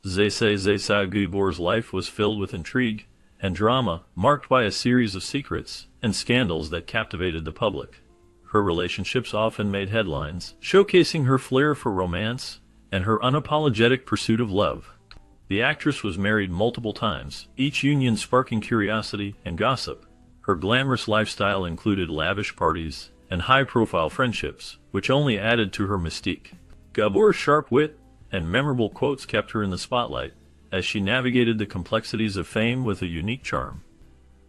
Gbor's life was filled with intrigue and drama, marked by a series of secrets and scandals that captivated the public. Her relationships often made headlines, showcasing her flair for romance and her unapologetic pursuit of love. The actress was married multiple times, each union sparking curiosity and gossip. Her glamorous lifestyle included lavish parties and high-profile friendships, which only added to her mystique. Gbor's sharp wit and memorable quotes kept her in the spotlight as she navigated the complexities of fame with a unique charm.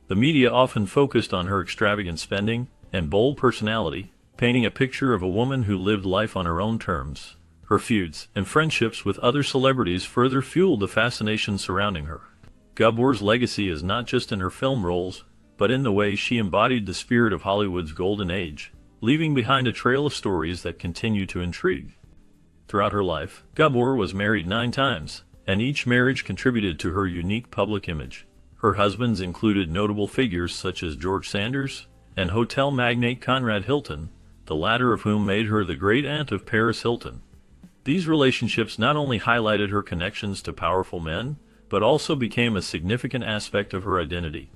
The media often focused on her extravagant spending and bold personality, painting a picture of a woman who lived life on her own terms. Her feuds and friendships with other celebrities further fueled the fascination surrounding her. Gbor's legacy is not just in her film roles, but in the way she embodied the spirit of Hollywood's golden age, leaving behind a trail of stories that continue to intrigue. Throughout her life, Gbor was married 9 times, and each marriage contributed to her unique public image. Her husbands included notable figures such as George Sanders and hotel magnate Conrad Hilton, the latter of whom made her the great-aunt of Paris Hilton. These relationships not only highlighted her connections to powerful men, but also became a significant aspect of her identity.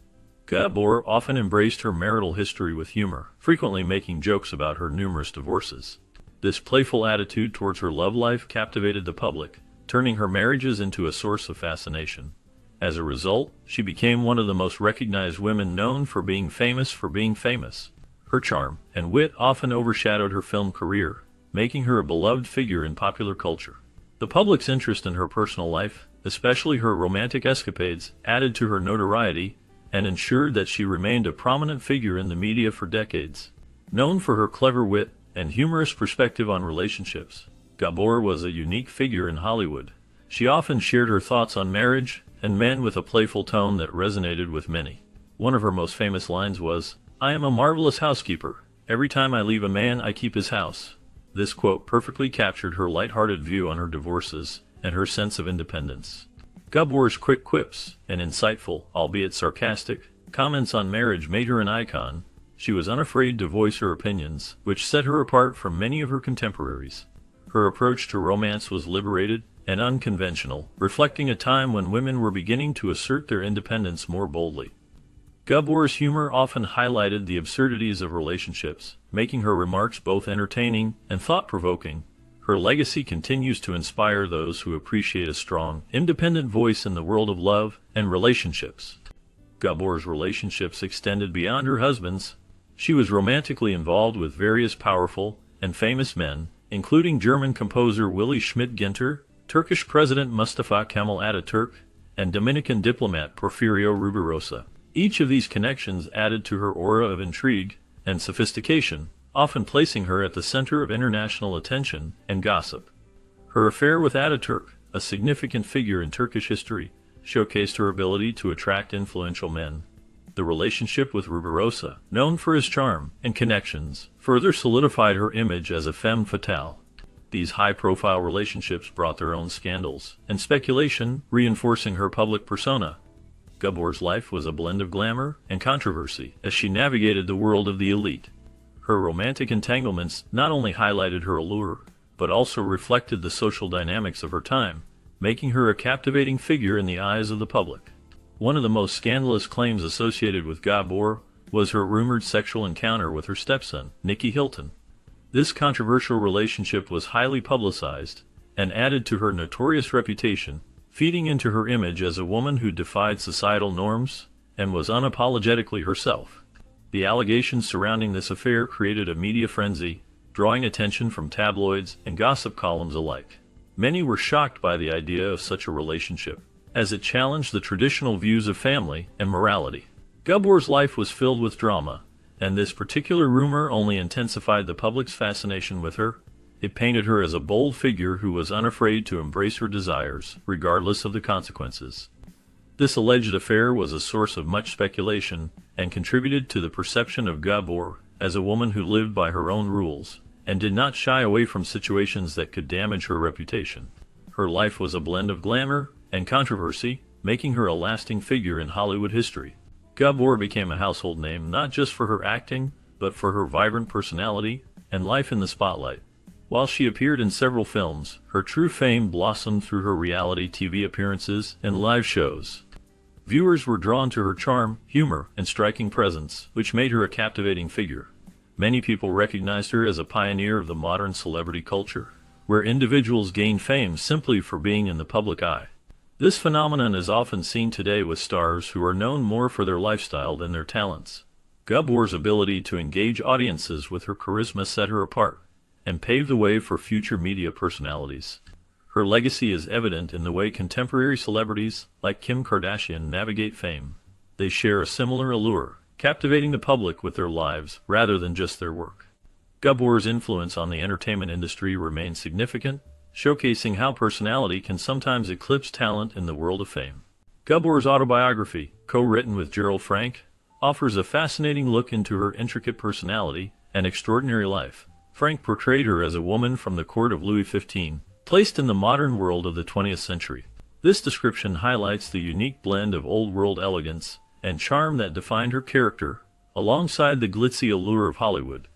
Gbor often embraced her marital history with humor, frequently making jokes about her numerous divorces. This playful attitude towards her love life captivated the public, turning her marriages into a source of fascination. As a result, she became one of the most recognized women known for being famous. Her charm and wit often overshadowed her film career, making her a beloved figure in popular culture. The public's interest in her personal life, especially her romantic escapades, added to her notoriety and ensured that she remained a prominent figure in the media for decades. Known for her clever wit and humorous perspective on relationships, Gbor was a unique figure in Hollywood. She often shared her thoughts on marriage and men with a playful tone that resonated with many. One of her most famous lines was, "I am a marvelous housekeeper. Every time I leave a man, I keep his house." This quote perfectly captured her lighthearted view on her divorces and her sense of independence. Gbor's quick quips and insightful, albeit sarcastic, comments on marriage made her an icon. She was unafraid to voice her opinions, which set her apart from many of her contemporaries. Her approach to romance was liberated and unconventional, reflecting a time when women were beginning to assert their independence more boldly. Gbor's humor often highlighted the absurdities of relationships, making her remarks both entertaining and thought-provoking. Her legacy continues to inspire those who appreciate a strong, independent voice in the world of love and relationships. Gbor's relationships extended beyond her husbands. She was romantically involved with various powerful and famous men, including German composer Willy Schmidt-Ginter, Turkish President Mustafa Kemal Ataturk, and Dominican diplomat Porfirio Rubirosa. Each of these connections added to her aura of intrigue and sophistication, often placing her at the center of international attention and gossip. Her affair with Ataturk, a significant figure in Turkish history, showcased her ability to attract influential men. The relationship with Rubirosa, known for his charm and connections, further solidified her image as a femme fatale. These high-profile relationships brought their own scandals and speculation, reinforcing her public persona. Gbor's life was a blend of glamour and controversy as she navigated the world of the elite. Her romantic entanglements not only highlighted her allure, but also reflected the social dynamics of her time, making her a captivating figure in the eyes of the public. One of the most scandalous claims associated with Gbor was her rumored sexual encounter with her stepson, Nicky Hilton. This controversial relationship was highly publicized and added to her notorious reputation, feeding into her image as a woman who defied societal norms and was unapologetically herself. The allegations surrounding this affair created a media frenzy, drawing attention from tabloids and gossip columns alike. Many were shocked by the idea of such a relationship, as it challenged the traditional views of family and morality. Gbor's life was filled with drama, and this particular rumor only intensified the public's fascination with her. It painted her as a bold figure who was unafraid to embrace her desires, regardless of the consequences. This alleged affair was a source of much speculation and contributed to the perception of Gbor as a woman who lived by her own rules and did not shy away from situations that could damage her reputation. Her life was a blend of glamour and controversy, making her a lasting figure in Hollywood history. Gbor became a household name not just for her acting, but for her vibrant personality and life in the spotlight. While she appeared in several films, her true fame blossomed through her reality TV appearances and live shows. Viewers were drawn to her charm, humor, and striking presence, which made her a captivating figure. Many people recognized her as a pioneer of the modern celebrity culture, where individuals gain fame simply for being in the public eye. This phenomenon is often seen today with stars who are known more for their lifestyle than their talents. Gbor's ability to engage audiences with her charisma set her apart and paved the way for future media personalities. Her legacy is evident in the way contemporary celebrities like Kim Kardashian navigate fame. They share a similar allure, captivating the public with their lives rather than just their work. Gbor's influence on the entertainment industry remains significant, showcasing how personality can sometimes eclipse talent in the world of fame. Gbor's autobiography, co-written with Gerald Frank, offers a fascinating look into her intricate personality and extraordinary life. Frank portrayed her as a woman from the court of Louis XV, placed in the modern world of the 20th century. This description highlights the unique blend of old-world elegance and charm that defined her character, alongside the glitzy allure of Hollywood.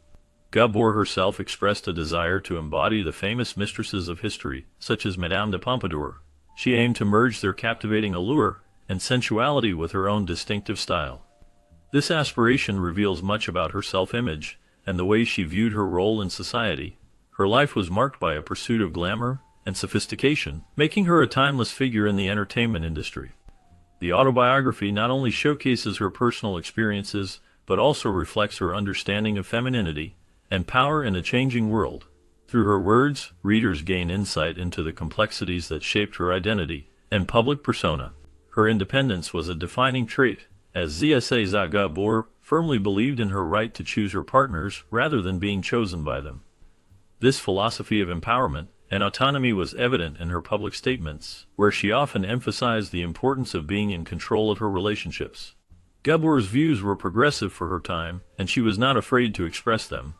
Gbor herself expressed a desire to embody the famous mistresses of history, such as Madame de Pompadour. She aimed to merge their captivating allure and sensuality with her own distinctive style. This aspiration reveals much about her self-image and the way she viewed her role in society. Her life was marked by a pursuit of glamour and sophistication, making her a timeless figure in the entertainment industry. The autobiography not only showcases her personal experiences, but also reflects her understanding of femininity and power in a changing world. Through her words, readers gain insight into the complexities that shaped her identity and public persona. Her independence was a defining trait, as Gbor firmly believed in her right to choose her partners rather than being chosen by them. This philosophy of empowerment and autonomy was evident in her public statements, where she often emphasized the importance of being in control of her relationships. Gbor's views were progressive for her time, and she was not afraid to express them.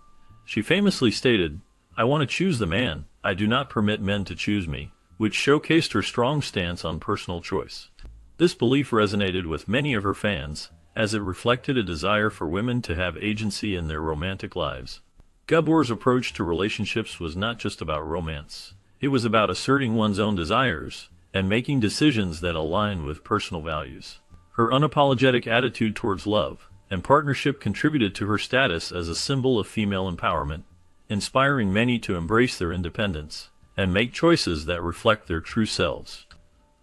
She famously stated, "I want to choose the man, I do not permit men to choose me," which showcased her strong stance on personal choice. This belief resonated with many of her fans, as it reflected a desire for women to have agency in their romantic lives. Gbor's approach to relationships was not just about romance. It was about asserting one's own desires and making decisions that align with personal values. Her unapologetic attitude towards love and partnership contributed to her status as a symbol of female empowerment, inspiring many to embrace their independence and make choices that reflect their true selves.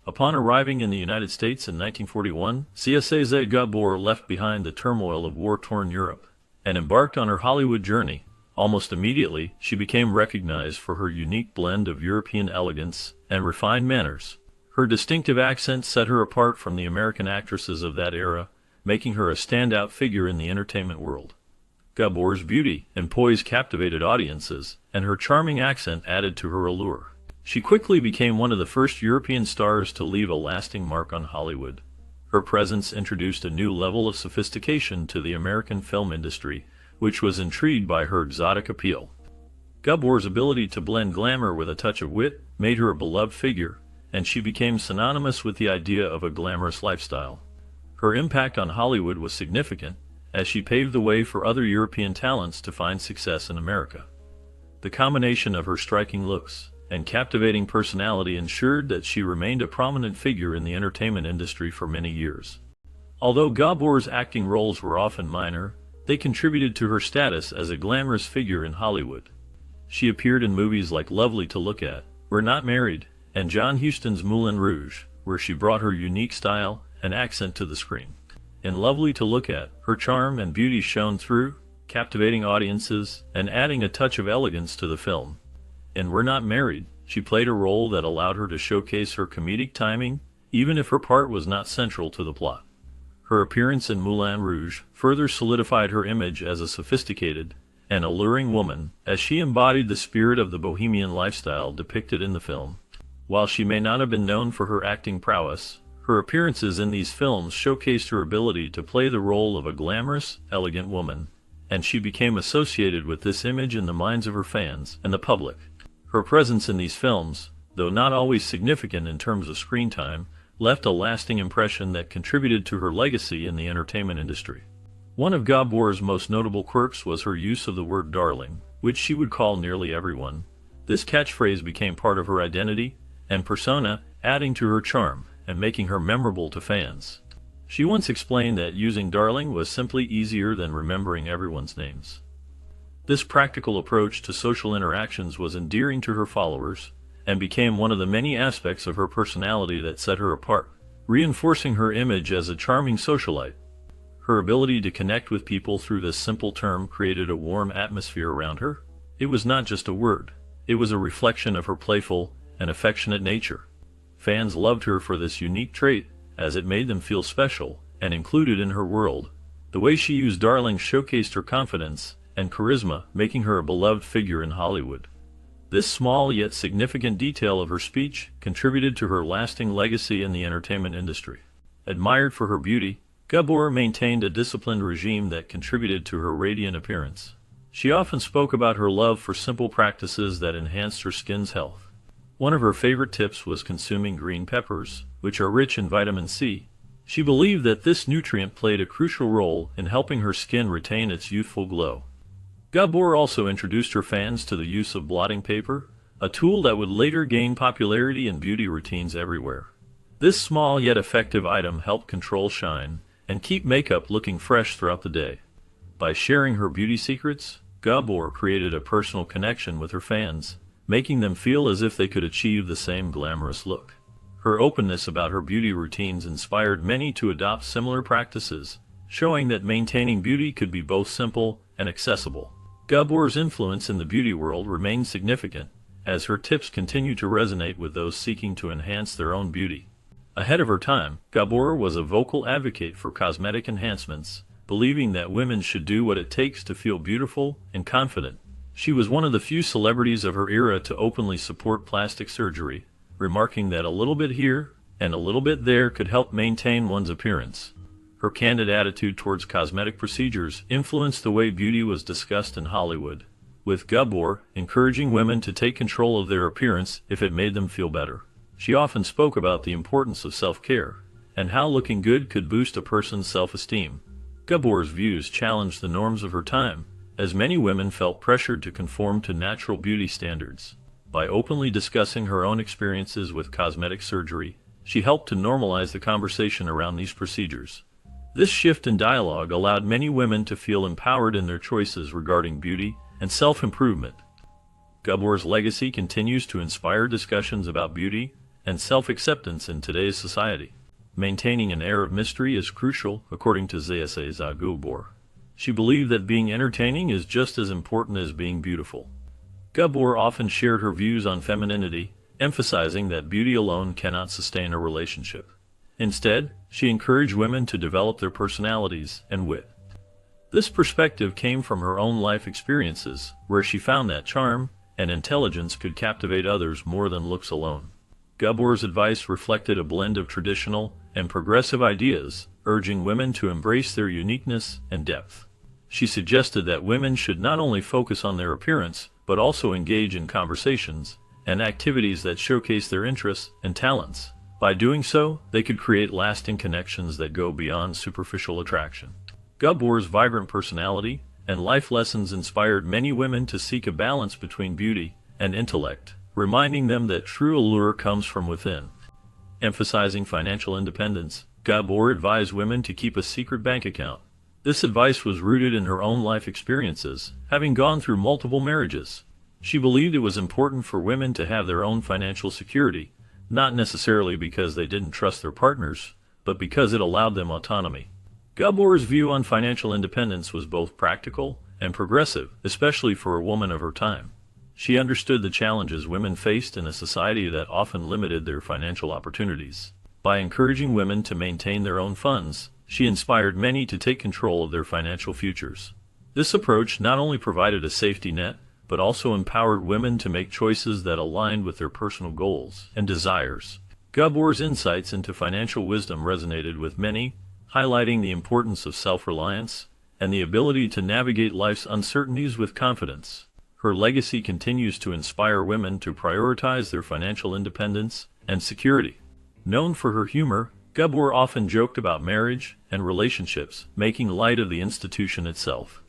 Upon arriving in the United States in 1941, Gbor left behind the turmoil of war-torn Europe and embarked on her Hollywood journey. Almost immediately, she became recognized for her unique blend of European elegance and refined manners. Her distinctive accent set her apart from the American actresses of that era, making her a standout figure in the entertainment world. Gbor's beauty and poise captivated audiences, and her charming accent added to her allure. She quickly became one of the first European stars to leave a lasting mark on Hollywood. Her presence introduced a new level of sophistication to the American film industry, which was intrigued by her exotic appeal. Gbor's ability to blend glamour with a touch of wit made her a beloved figure, and she became synonymous with the idea of a glamorous lifestyle. Her impact on Hollywood was significant, as she paved the way for other European talents to find success in America. The combination of her striking looks and captivating personality ensured that she remained a prominent figure in the entertainment industry for many years. Although Gbor's acting roles were often minor, they contributed to her status as a glamorous figure in Hollywood. She appeared in movies like Lovely to Look At, We're Not Married, and John Huston's Moulin Rouge, where she brought her unique style and accent to the screen. In Lovely to Look At, her charm and beauty shone through, captivating audiences and adding a touch of elegance to the film. In We're Not Married, she played a role that allowed her to showcase her comedic timing, even if her part was not central to the plot. Her appearance in Moulin Rouge further solidified her image as a sophisticated and alluring woman, as she embodied the spirit of the bohemian lifestyle depicted in the film. While she may not have been known for her acting prowess, her appearances in these films showcased her ability to play the role of a glamorous, elegant woman, and she became associated with this image in the minds of her fans and the public. Her presence in these films, though not always significant in terms of screen time, left a lasting impression that contributed to her legacy in the entertainment industry. One of Gbor's most notable quirks was her use of the word darling, which she would call nearly everyone, This catchphrase became part of her identity and persona, adding to her charm and making her memorable to fans. She once explained that using darling was simply easier than remembering everyone's names. This practical approach to social interactions was endearing to her followers and became one of the many aspects of her personality that set her apart, reinforcing her image as a charming socialite. Her ability to connect with people through this simple term created a warm atmosphere around her. It was not just a word, it was a reflection of her playful and affectionate nature. Fans loved her for this unique trait, as it made them feel special and included in her world. The way she used darling showcased her confidence and charisma, making her a beloved figure in Hollywood. This small yet significant detail of her speech contributed to her lasting legacy in the entertainment industry. Admired for her beauty, Gbor maintained a disciplined regime that contributed to her radiant appearance. She often spoke about her love for simple practices that enhanced her skin's health. One of her favorite tips was consuming green peppers, which are rich in vitamin C. She believed that this nutrient played a crucial role in helping her skin retain its youthful glow. Gbor also introduced her fans to the use of blotting paper, a tool that would later gain popularity in beauty routines everywhere. This small yet effective item helped control shine and keep makeup looking fresh throughout the day. By sharing her beauty secrets, Gbor created a personal connection with her fans, making them feel as if they could achieve the same glamorous look. Her openness about her beauty routines inspired many to adopt similar practices, showing that maintaining beauty could be both simple and accessible. Gbor's influence in the beauty world remained significant, as her tips continue to resonate with those seeking to enhance their own beauty. Ahead of her time, Gbor was a vocal advocate for cosmetic enhancements, believing that women should do what it takes to feel beautiful and confident. She was one of the few celebrities of her era to openly support plastic surgery, remarking that a little bit here and a little bit there could help maintain one's appearance. Her candid attitude towards cosmetic procedures influenced the way beauty was discussed in Hollywood, with Gbor encouraging women to take control of their appearance if it made them feel better. She often spoke about the importance of self-care and how looking good could boost a person's self-esteem. Gbor's views challenged the norms of her time, as many women felt pressured to conform to natural beauty standards. By openly discussing her own experiences with cosmetic surgery, she helped to normalize the conversation around these procedures. This shift in dialogue allowed many women to feel empowered in their choices regarding beauty and self-improvement. Gbor's legacy continues to inspire discussions about beauty and self-acceptance in today's society. Maintaining an air of mystery is crucial, according to Gbor. She believed that being entertaining is just as important as being beautiful. Gbor often shared her views on femininity, emphasizing that beauty alone cannot sustain a relationship. Instead, she encouraged women to develop their personalities and wit. This perspective came from her own life experiences, where she found that charm and intelligence could captivate others more than looks alone. Gbor's advice reflected a blend of traditional and progressive ideas, urging women to embrace their uniqueness and depth. She suggested that women should not only focus on their appearance, but also engage in conversations and activities that showcase their interests and talents. By doing so, they could create lasting connections that go beyond superficial attraction. Gbor's vibrant personality and life lessons inspired many women to seek a balance between beauty and intellect, reminding them that true allure comes from within. Emphasizing financial independence, Gbor advised women to keep a secret bank account. This advice was rooted in her own life experiences, having gone through multiple marriages. She believed it was important for women to have their own financial security, not necessarily because they didn't trust their partners, but because it allowed them autonomy. Gbor's view on financial independence was both practical and progressive, especially for a woman of her time. She understood the challenges women faced in a society that often limited their financial opportunities. By encouraging women to maintain their own funds, she inspired many to take control of their financial futures. This approach not only provided a safety net, but also empowered women to make choices that aligned with their personal goals and desires. Gbor's insights into financial wisdom resonated with many, highlighting the importance of self-reliance and the ability to navigate life's uncertainties with confidence. Her legacy continues to inspire women to prioritize their financial independence and security. Known for her humor, Gbor often joked about marriage and relationships, making light of the institution itself.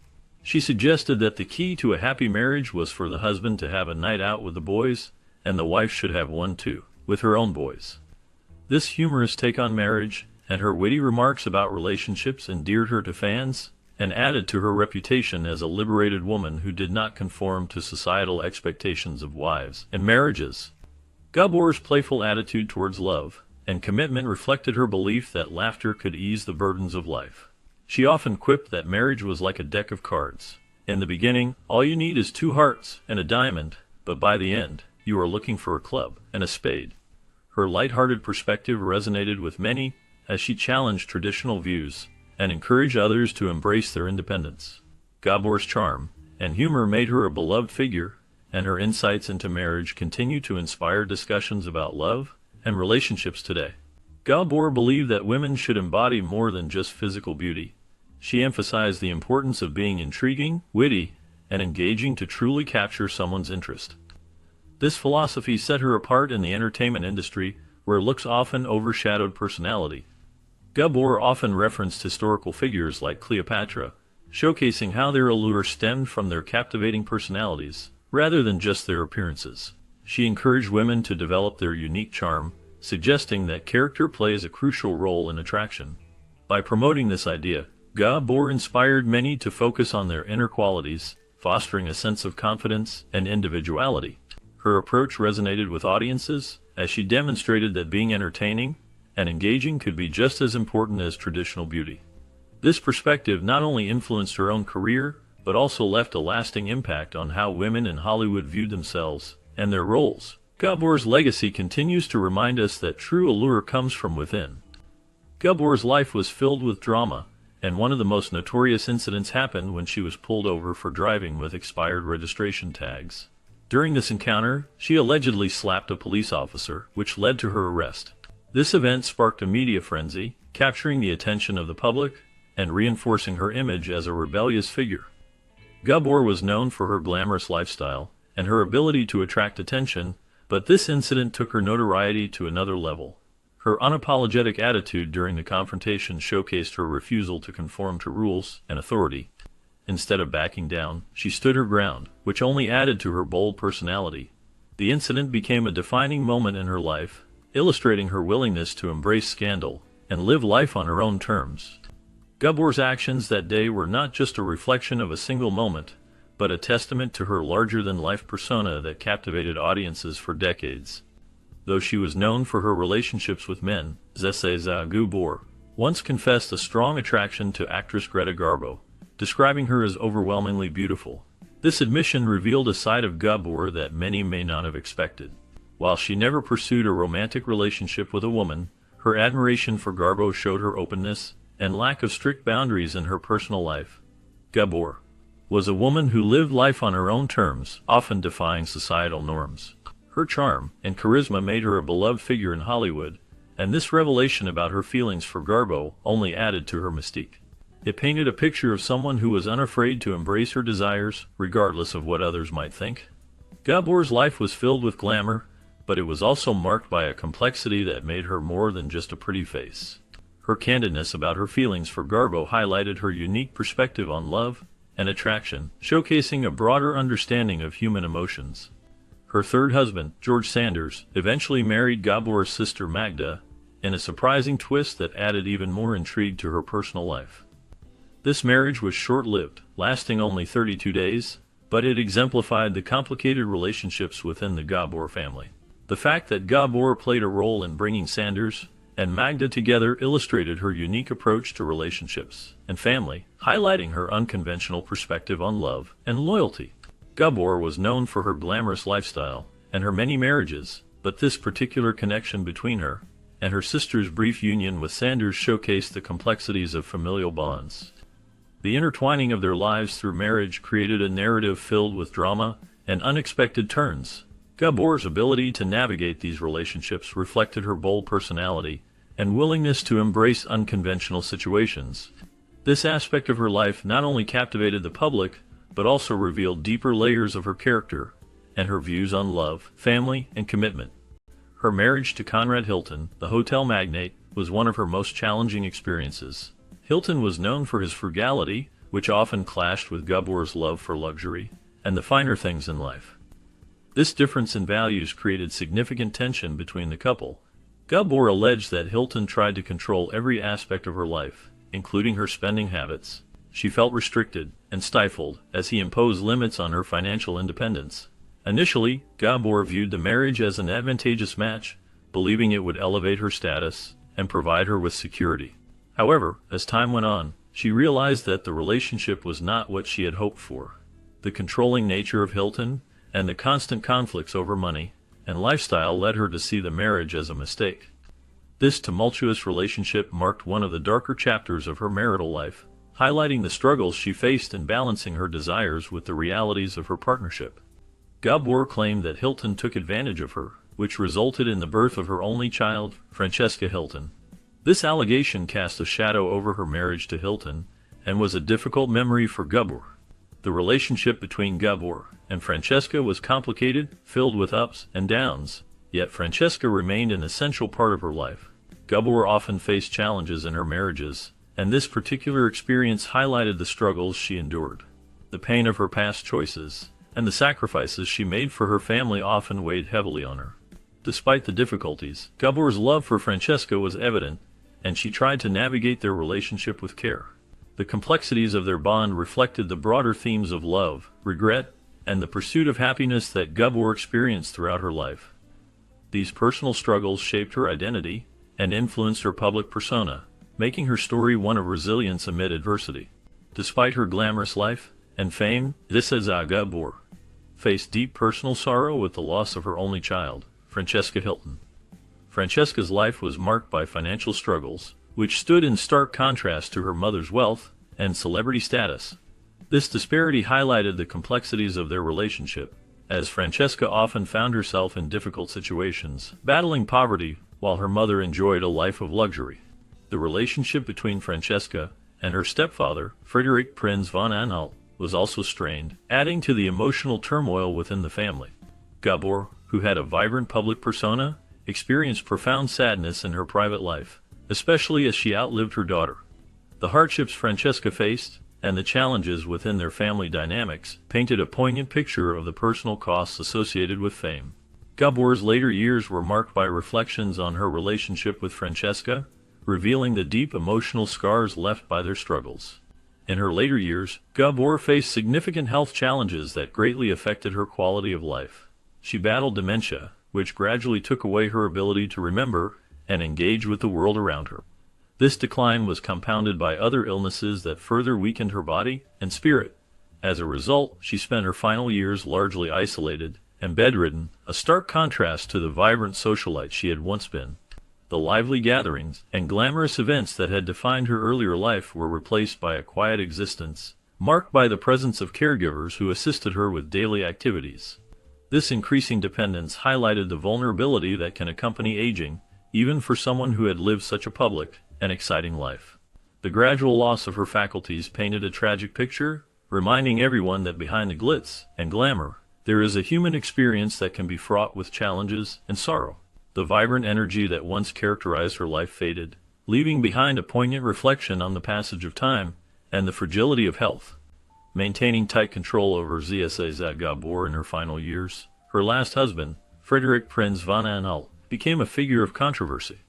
She suggested that the key to a happy marriage was for the husband to have a night out with the boys, and the wife should have one too, with her own boys. This humorous take on marriage, and her witty remarks about relationships endeared her to fans, and added to her reputation as a liberated woman who did not conform to societal expectations of wives and marriages. Gbor's playful attitude towards love and commitment reflected her belief that laughter could ease the burdens of life. She often quipped that marriage was like a deck of cards. In the beginning, all you need is two hearts and a diamond, but by the end, you are looking for a club and a spade. Her light-hearted perspective resonated with many as she challenged traditional views and encouraged others to embrace their independence. Gbor's charm and humor made her a beloved figure, and her insights into marriage continue to inspire discussions about love and relationships today. Gbor believed that women should embody more than just physical beauty. She emphasized the importance of being intriguing, witty, and engaging to truly capture someone's interest. This philosophy set her apart in the entertainment industry, where looks often overshadowed personality. Gbor often referenced historical figures like Cleopatra, showcasing how their allure stemmed from their captivating personalities, rather than just their appearances. She encouraged women to develop their unique charm, suggesting that character plays a crucial role in attraction. By promoting this idea, Gbor inspired many to focus on their inner qualities, fostering a sense of confidence and individuality. Her approach resonated with audiences, as she demonstrated that being entertaining and engaging could be just as important as traditional beauty. This perspective not only influenced her own career, but also left a lasting impact on how women in Hollywood viewed themselves and their roles. Gbor's legacy continues to remind us that true allure comes from within. Gbor's life was filled with drama, and one of the most notorious incidents happened when she was pulled over for driving with expired registration tags. During this encounter, she allegedly slapped a police officer, which led to her arrest. This event sparked a media frenzy, capturing the attention of the public and reinforcing her image as a rebellious figure. Gbor was known for her glamorous lifestyle and her ability to attract attention, but this incident took her notoriety to another level. Her unapologetic attitude during the confrontation showcased her refusal to conform to rules and authority. Instead of backing down, she stood her ground, which only added to her bold personality. The incident became a defining moment in her life, illustrating her willingness to embrace scandal and live life on her own terms. Gbor's actions that day were not just a reflection of a single moment, but a testament to her larger-than-life persona that captivated audiences for decades. Though she was known for her relationships with men, Gbor once confessed a strong attraction to actress Greta Garbo, describing her as overwhelmingly beautiful. This admission revealed a side of Gbor that many may not have expected. While she never pursued a romantic relationship with a woman, her admiration for Garbo showed her openness and lack of strict boundaries in her personal life. Gbor was a woman who lived life on her own terms, often defying societal norms. Her charm and charisma made her a beloved figure in Hollywood, and this revelation about her feelings for Garbo only added to her mystique. It painted a picture of someone who was unafraid to embrace her desires, regardless of what others might think. Gbor's life was filled with glamour, but it was also marked by a complexity that made her more than just a pretty face. Her candidness about her feelings for Garbo highlighted her unique perspective on love and attraction, showcasing a broader understanding of human emotions. Her third husband, George Sanders, eventually married Gbor's sister Magda, in a surprising twist that added even more intrigue to her personal life. This marriage was short-lived, lasting only 32 days, but it exemplified the complicated relationships within the Gbor family. The fact that Gbor played a role in bringing Sanders and Magda together illustrated her unique approach to relationships and family, highlighting her unconventional perspective on love and loyalty. Gbor was known for her glamorous lifestyle and her many marriages, but this particular connection between her and her sister's brief union with Sanders showcased the complexities of familial bonds. The intertwining of their lives through marriage created a narrative filled with drama and unexpected turns. Gbor's ability to navigate these relationships reflected her bold personality and willingness to embrace unconventional situations. This aspect of her life not only captivated the public, but also revealed deeper layers of her character and her views on love, family, and commitment. Her marriage to Conrad Hilton, the hotel magnate, was one of her most challenging experiences. Hilton was known for his frugality, which often clashed with Gbor's love for luxury and the finer things in life. This difference in values created significant tension between the couple. Gbor alleged that Hilton tried to control every aspect of her life, including her spending habits. She felt restricted and stifled as he imposed limits on her financial independence. Initially, Gbor viewed the marriage as an advantageous match, believing it would elevate her status and provide her with security. However, as time went on, she realized that the relationship was not what she had hoped for. The controlling nature of Hilton and the constant conflicts over money and lifestyle led her to see the marriage as a mistake. This tumultuous relationship marked one of the darker chapters of her marital life, highlighting the struggles she faced in balancing her desires with the realities of her partnership. Gbor claimed that Hilton took advantage of her, which resulted in the birth of her only child, Francesca Hilton. This allegation cast a shadow over her marriage to Hilton and was a difficult memory for Gbor. The relationship between Gbor and Francesca was complicated, filled with ups and downs, yet Francesca remained an essential part of her life. Gbor often faced challenges in her marriages, and this particular experience highlighted the struggles she endured. The pain of her past choices and the sacrifices she made for her family often weighed heavily on her. Despite the difficulties, Gbor's love for Francesca was evident, and she tried to navigate their relationship with care. The complexities of their bond reflected the broader themes of love, regret, and the pursuit of happiness that Gbor experienced throughout her life. These personal struggles shaped her identity and influenced her public persona, making her story one of resilience amid adversity. Despite her glamorous life and fame, Gbor faced deep personal sorrow with the loss of her only child, Francesca Hilton. Francesca's life was marked by financial struggles, which stood in stark contrast to her mother's wealth and celebrity status. This disparity highlighted the complexities of their relationship, as Francesca often found herself in difficult situations, battling poverty while her mother enjoyed a life of luxury. The relationship between Francesca and her stepfather, Frederik Prins von Anhalt, was also strained, adding to the emotional turmoil within the family. Gbor, who had a vibrant public persona, experienced profound sadness in her private life, especially as she outlived her daughter. The hardships Francesca faced, and the challenges within their family dynamics, painted a poignant picture of the personal costs associated with fame. Gbor's later years were marked by reflections on her relationship with Francesca, revealing the deep emotional scars left by their struggles. In her later years, Gbor faced significant health challenges that greatly affected her quality of life. She battled dementia, which gradually took away her ability to remember and engage with the world around her. This decline was compounded by other illnesses that further weakened her body and spirit. As a result, she spent her final years largely isolated and bedridden, a stark contrast to the vibrant socialite she had once been. The lively gatherings and glamorous events that had defined her earlier life were replaced by a quiet existence, marked by the presence of caregivers who assisted her with daily activities. This increasing dependence highlighted the vulnerability that can accompany aging, even for someone who had lived such a public and exciting life. The gradual loss of her faculties painted a tragic picture, reminding everyone that behind the glitz and glamour, there is a human experience that can be fraught with challenges and sorrow. The vibrant energy that once characterized her life faded, leaving behind a poignant reflection on the passage of time and the fragility of health. Maintaining tight control over Gbor in her final years, her last husband, Frederik Prins von Anhalt, became a figure of controversy.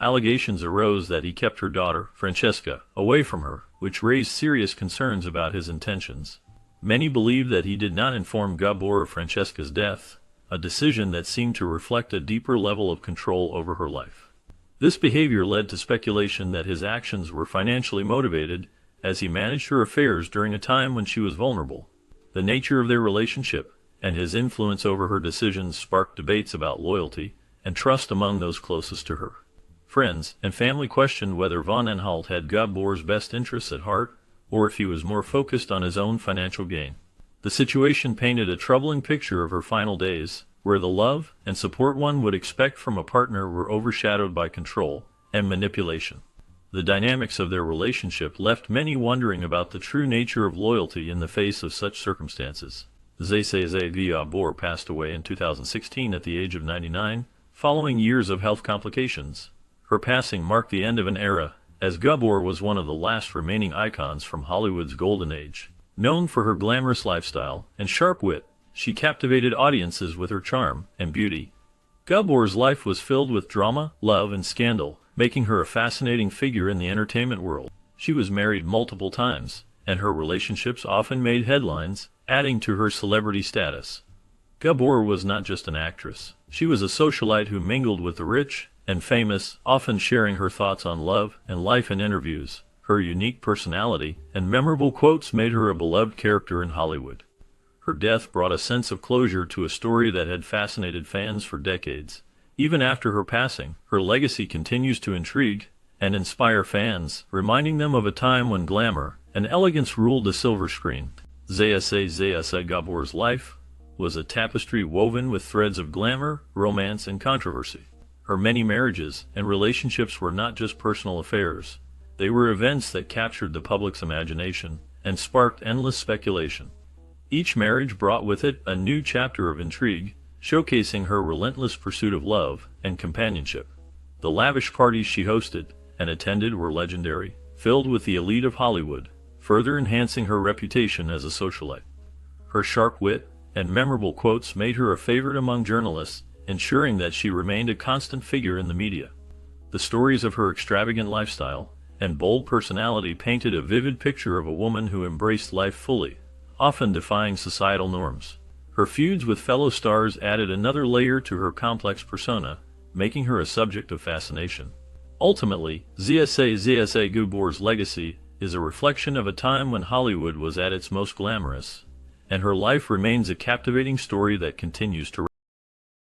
Allegations arose that he kept her daughter, Francesca, away from her, which raised serious concerns about his intentions. Many believed that he did not inform Gbor of Francesca's death, a decision that seemed to reflect a deeper level of control over her life. This behavior led to speculation that his actions were financially motivated, as he managed her affairs during a time when she was vulnerable. The nature of their relationship and his influence over her decisions sparked debates about loyalty and trust among those closest to her. Friends and family questioned whether von Anhalt had Gbor's best interests at heart, or if he was more focused on his own financial gain. The situation painted a troubling picture of her final days, where the love and support one would expect from a partner were overshadowed by control and manipulation. The dynamics of their relationship left many wondering about the true nature of loyalty in the face of such circumstances. Gbor passed away in 2016 at the age of 99, following years of health complications. Her passing marked the end of an era, as Gbor was one of the last remaining icons from Hollywood's golden age. Known for her glamorous lifestyle and sharp wit, she captivated audiences with her charm and beauty. Gbor's life was filled with drama, love, and scandal, making her a fascinating figure in the entertainment world. She was married multiple times, and her relationships often made headlines, adding to her celebrity status. Gbor was not just an actress. She was a socialite who mingled with the rich and famous, often sharing her thoughts on love and life in interviews. Her unique personality and memorable quotes made her a beloved character in Hollywood. Her death brought a sense of closure to a story that had fascinated fans for decades. Even after her passing, her legacy continues to intrigue and inspire fans, reminding them of a time when glamour and elegance ruled the silver screen. Gbor's life was a tapestry woven with threads of glamour, romance, and controversy. Her many marriages and relationships were not just personal affairs. They were events that captured the public's imagination and sparked endless speculation. Each marriage brought with it a new chapter of intrigue, showcasing her relentless pursuit of love and companionship. The lavish parties she hosted and attended were legendary, filled with the elite of Hollywood, further enhancing her reputation as a socialite. Her sharp wit and memorable quotes made her a favorite among journalists, ensuring that she remained a constant figure in the media. The stories of her extravagant lifestyle and bold personality painted a vivid picture of a woman who embraced life fully, often defying societal norms. Her feuds with fellow stars added another layer to her complex persona, making her a subject of fascination. Ultimately, Gbor's legacy is a reflection of a time when Hollywood was at its most glamorous, and her life remains a captivating story that continues to